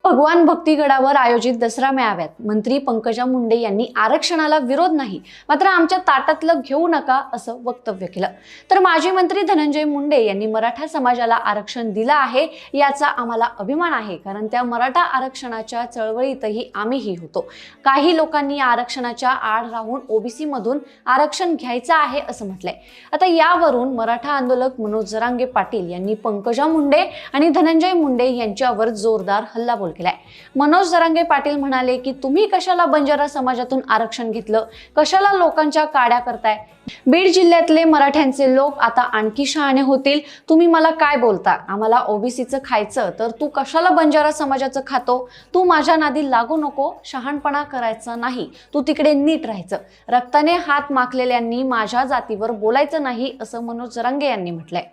भगवान भक्तीगडावर आयोजित दसरा मेळाव्यात मंत्री पंकजा मुंडे यांनी आरक्षणाला विरोध नाही, मात्र आमच्या ताटातलं घेऊ नका असं वक्तव्य केलं। तर माजी मंत्री धनंजय मुंडे यांनी मराठा समाजाला आरक्षण दिलं आहे याचा आम्हाला अभिमान आहे, कारण त्या मराठा आरक्षणाच्या चळवळीतही आम्हीही होतो। काही लोकांनी आरक्षणाच्या आड राहून ओबीसी मधून आरक्षण घ्यायचं आहे असं म्हटलंय। आता यावरून मराठा आंदोलक मनोज जरांगे पाटील यांनी पंकजा मुंडे आणि धनंजय मुंडे यांच्यावर जोरदार हल्लाबोल केलाय। मनोज जरांगे पाटील म्हणाले की तुम्ही कशाला बंजारा समाजातून आरक्षण घेतलं, कशाला लोकांच्या काड्या करताय। बीड जिल्ह्यातले मराठ्यांचे लोक आता आणखी शहाणे होतील। तुम्ही मला काय बोलता, आम्हाला ओबीसीचं खायचं तर तू कशाला बंजारा समाजाचं खातो। तू माझ्या नादी लागू नको, शहाणपणा करायचा नाही, तू तिकडे नीट राहायचं। रक्ताने हात माखलेल्यांनी माझ्या जातीवर बोलायचं नाही असं मनोज जरांगे यांनी म्हटलंय।